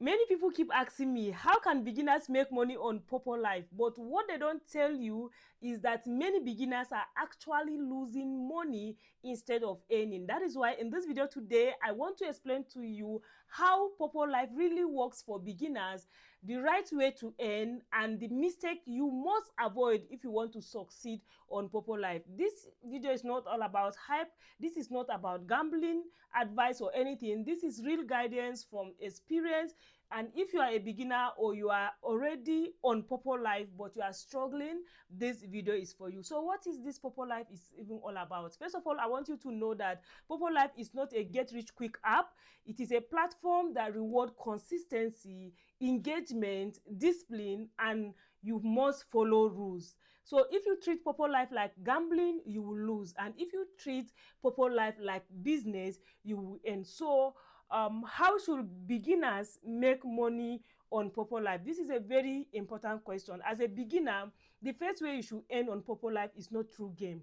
Many people keep asking me, how can beginners make money on PoppoLive? But what they don't tell you is that many beginners are actually losing money instead of earning. That is why in this video today, I want to explain to you how PoppoLive really works for beginners, the right way to earn, and the mistake you must avoid if you want to succeed on PoppoLive. This video is not all about hype. This is not about gambling advice or anything. This is real guidance from experience. And if you are a beginner or you are already on PoppoLive but you are struggling, this video is for you. So what is this PoppoLive is even all about? First of all, I want you to know that PoppoLive is not a get-rich-quick app. It is a platform that rewards consistency, engagement, discipline, and you must follow rules. So if you treat PoppoLive like gambling, you will lose. And if you treat PoppoLive like business, you will earn. So how should beginners make money on PoppoLive? This is a very important question. As a beginner, the first way you should earn on PoppoLive is not through game.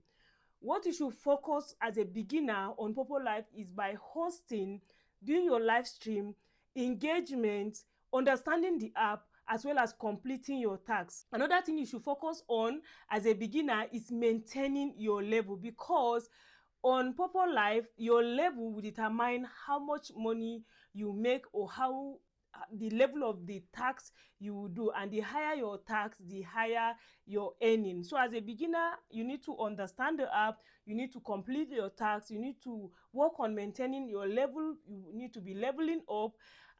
What you should focus as a beginner on PoppoLive is by hosting, doing your live stream, engagement, understanding the app, as well as completing your tasks. Another thing you should focus on as a beginner is maintaining your level, because on PoppoLive, your level will determine how much money you make or how the level of the tax you will do. And the higher your tax, the higher your earning. So as a beginner, you need to understand the app, you need to complete your tax, you need to work on maintaining your level, you need to be leveling up,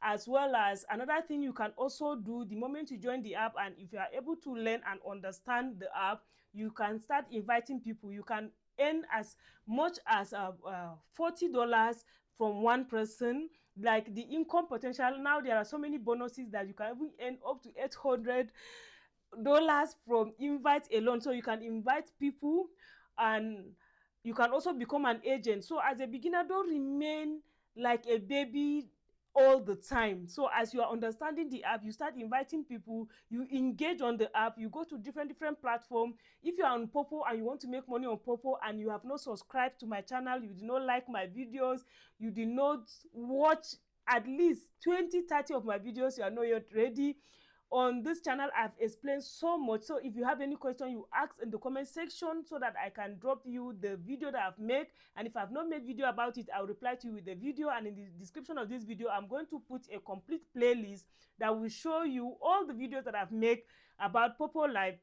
as well as another thing you can also do the moment you join the app. And if you are able to learn and understand the app, you can start inviting people. You can earn as much as $40 from one person. Like the income potential, now there are so many bonuses that you can even earn up to $800 from invite alone. So you can invite people and you can also become an agent. So as a beginner, don't remain like a baby all the time. So as you are understanding the app, you start inviting people, you engage on the app, you go to different platforms. If you are on Poppo and you want to make money on Poppo and you have not subscribed to my channel, you did not like my videos, you did not watch at least 20-30 of my videos, you are not yet ready. On this channel, I've explained so much. So if you have any question, you ask in the comment section so that I can drop you the video that I've made. And if I've not made video about it, I'll reply to you with the video. And in the description of this video, I'm going to put a complete playlist that will show you all the videos that I've made about PoppoLive.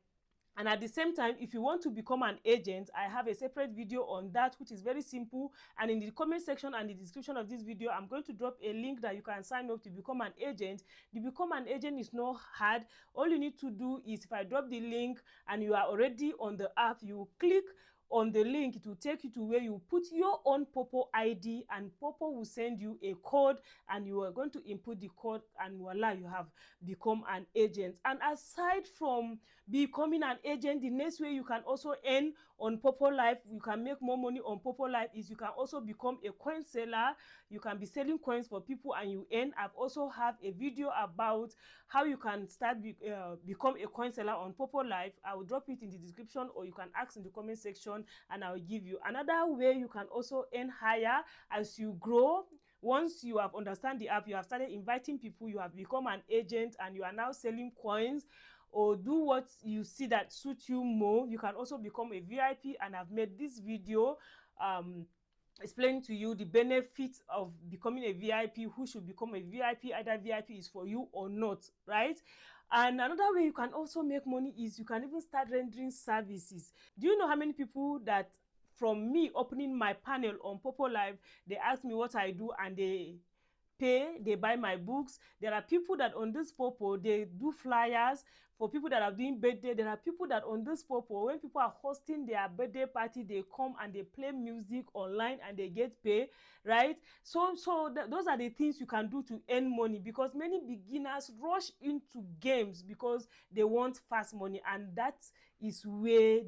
And at the same time, if you want to become an agent, I have a separate video on that, which is very simple. And in the comment section and the description of this video, I'm going to drop a link that you can sign up to become an agent. To become an agent is not hard. All you need to do is, if I drop the link and you are already on the app, you click on the link. It will take you to where you put your own Poppo ID, and Poppo will send you a code, and you are going to input the code, and voila, you have become an agent. And aside from becoming an agent, the next way you can also earn on PoppoLive, you can make more money on PoppoLive, is you can also become a coin seller. You can be selling coins for people and you earn. I've also have a video about how you can start become a coin seller on PoppoLive. I will drop it in the description, or you can ask in the comment section and I'll give you. Another way you can also earn higher as you grow. Once you have understand the app, you have started inviting people, you have become an agent, and you are now selling coins, or do what you see that suits you more, you can also become a VIP. And I've made this video explaining to you the benefits of becoming a VIP, who should become a VIP, either VIP is for you or not, right? And another way you can also make money is you can even start rendering services. Do you know how many people that from me opening my panel on PoppoLive, they ask me what I do and they pay, they buy my books? There are people that on this Poppo, they do flyers for people that are doing birthday. There are people that on this Poppo, when people are hosting their birthday party, they come and they play music online and they get paid, right? So those are the things you can do to earn money, because many beginners rush into games because they want fast money, and that is where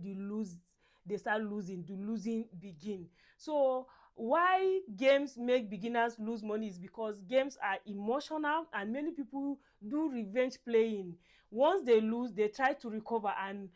they start losing, the losing begin. So why games make beginners lose money is because games are emotional, and many people do revenge playing. Once they lose, they try to recover, and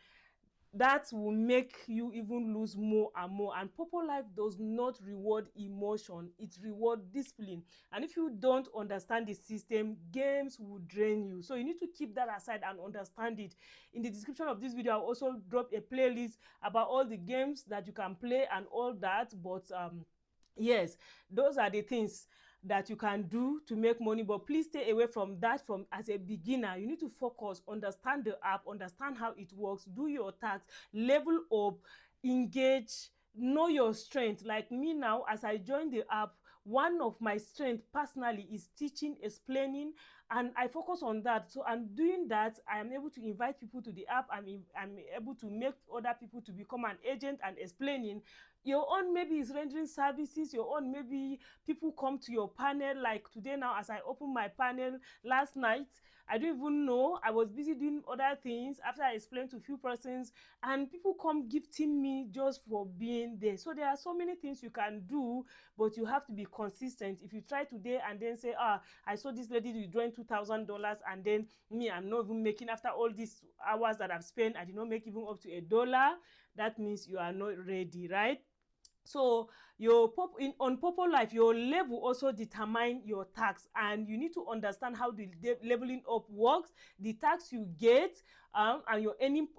that will make you even lose more and more. And PoppoLive does not reward emotion, it rewards discipline. And if you don't understand the system, games will drain you. So you need to keep that aside and understand it. In the description of this video, I'll also drop a playlist about all the games that you can play and all that. But yes, those are the things that you can do to make money, but please stay away from that. From as a beginner, you need to focus, understand the app, understand how it works, do your tasks, level up, engage, know your strength. Like me now, as I join the app, one of my strength personally is teaching, explaining, and I focus on that. So I'm doing that. I am able to invite people to the app. I'm able to make other people to become an agent and explaining. Your own maybe is rendering services, your own maybe people come to your panel. Like today now, as I open my panel last night, I don't even know, I was busy doing other things after I explained to a few persons, and people come gifting me just for being there. So there are so many things you can do, but you have to be consistent. If you try today and then say, I saw this lady withdrawing $2,000, and then me, I'm not even making, after all these hours that I've spent, I did not make even up to $1, that means you are not ready, right? So your on PoppoLive, your level also determine your tax, and you need to understand how the leveling up works. The tax you get and your earning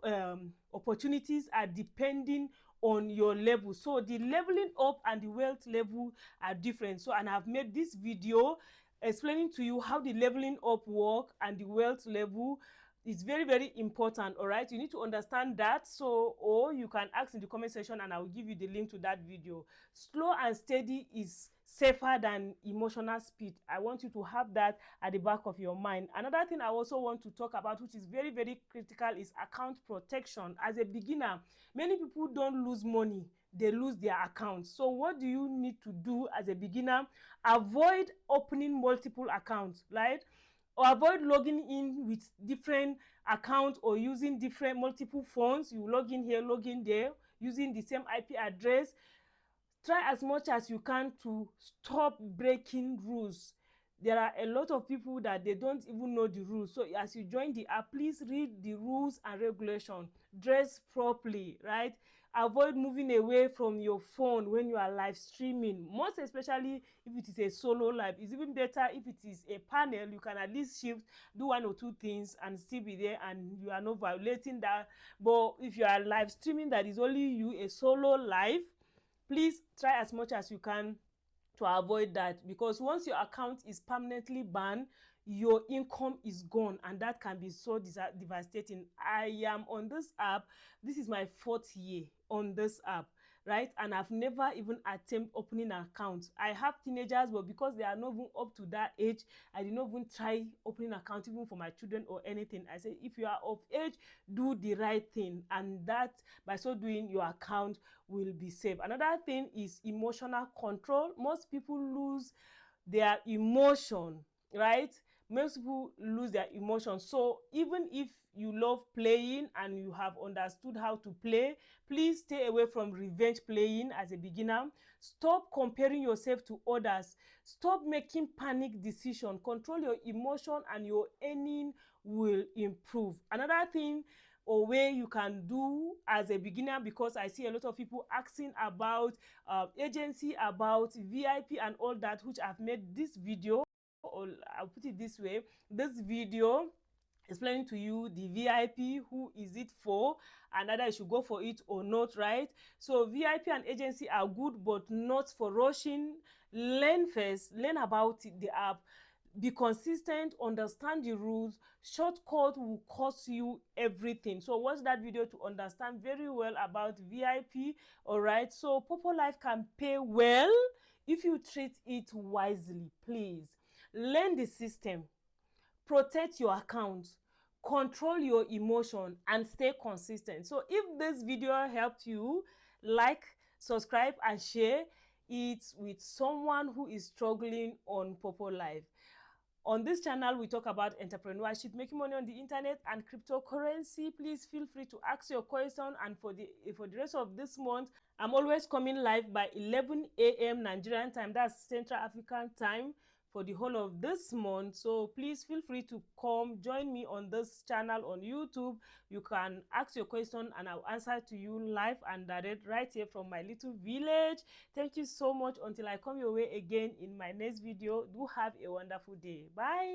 opportunities are depending on your level. So the leveling up and the wealth level are different. So, and I've made this video explaining to you how the leveling up work and the wealth level. It's very, very important. All right, you need to understand that. So, or you can ask in the comment section and I will give you the link to that video. Slow and steady is safer than emotional speed. I want you to have that at the back of your mind. Another thing I also want to talk about, which is very, very critical, is account protection. As a beginner, many people don't lose money, they lose their accounts. So what do you need to do as a beginner? Avoid opening multiple accounts, right? Or avoid logging in with different accounts or using different multiple phones. You log in here, log in there, using the same IP address. Try as much as you can to stop breaking rules. There are a lot of people that they don't even know the rules. So as you join the app, please read the rules and regulations. Dress properly, right? Avoid moving away from your phone when you are live streaming, most especially if it is a solo live. It's even better if it is a panel. You can at least shift, do one or two things and still be there, and you are not violating that. But if you are live streaming that is only you, a solo live, please try as much as you can to avoid that, because once your account is permanently banned, your income is gone, and that can be so devastating. I am on this app, this is my 4th year on this app, right? And I've never even attempted opening an account. I have teenagers, but because they are not even up to that age, I did not even try opening an account even for my children or anything. I say, if you are of age, do the right thing, and that by so doing, your account will be safe. Another thing is emotional control. Most people lose their emotion, right? Most people lose their emotion. So even if you love playing and you have understood how to play, please stay away from revenge playing as a beginner. Stop comparing yourself to others. Stop making panic decisions. Control your emotion and your earning will improve. Another thing or way you can do as a beginner, because I see a lot of people asking about agency, about VIP and all that, which I've made this video, or I'll put it this way, this video explaining to you the VIP, who is it for, and whether you should go for it or not, right? So VIP and agency are good, but not for rushing. Learn first, learn about the app, be consistent, understand the rules. Shortcut will cost you everything. So watch that video to understand very well about VIP. All right, so PoppoLive can pay well if you treat it wisely. Please learn the system, protect your account, control your emotion, and stay consistent. So if this video helped you, like, subscribe and share it with someone who is struggling on PoppoLive. On this channel, we talk about entrepreneurship, making money on the internet, and cryptocurrency. Please feel free to ask your question. And for the rest of this month, I'm always coming live by 11 a.m. Nigerian time. That's Central African time. for the whole of this month. So please feel free to come join me on this channel on YouTube. You can ask your question and I'll answer to you live and direct right here from my little village. Thank you so much. Until I come your way again in my next video, do have a wonderful day. Bye.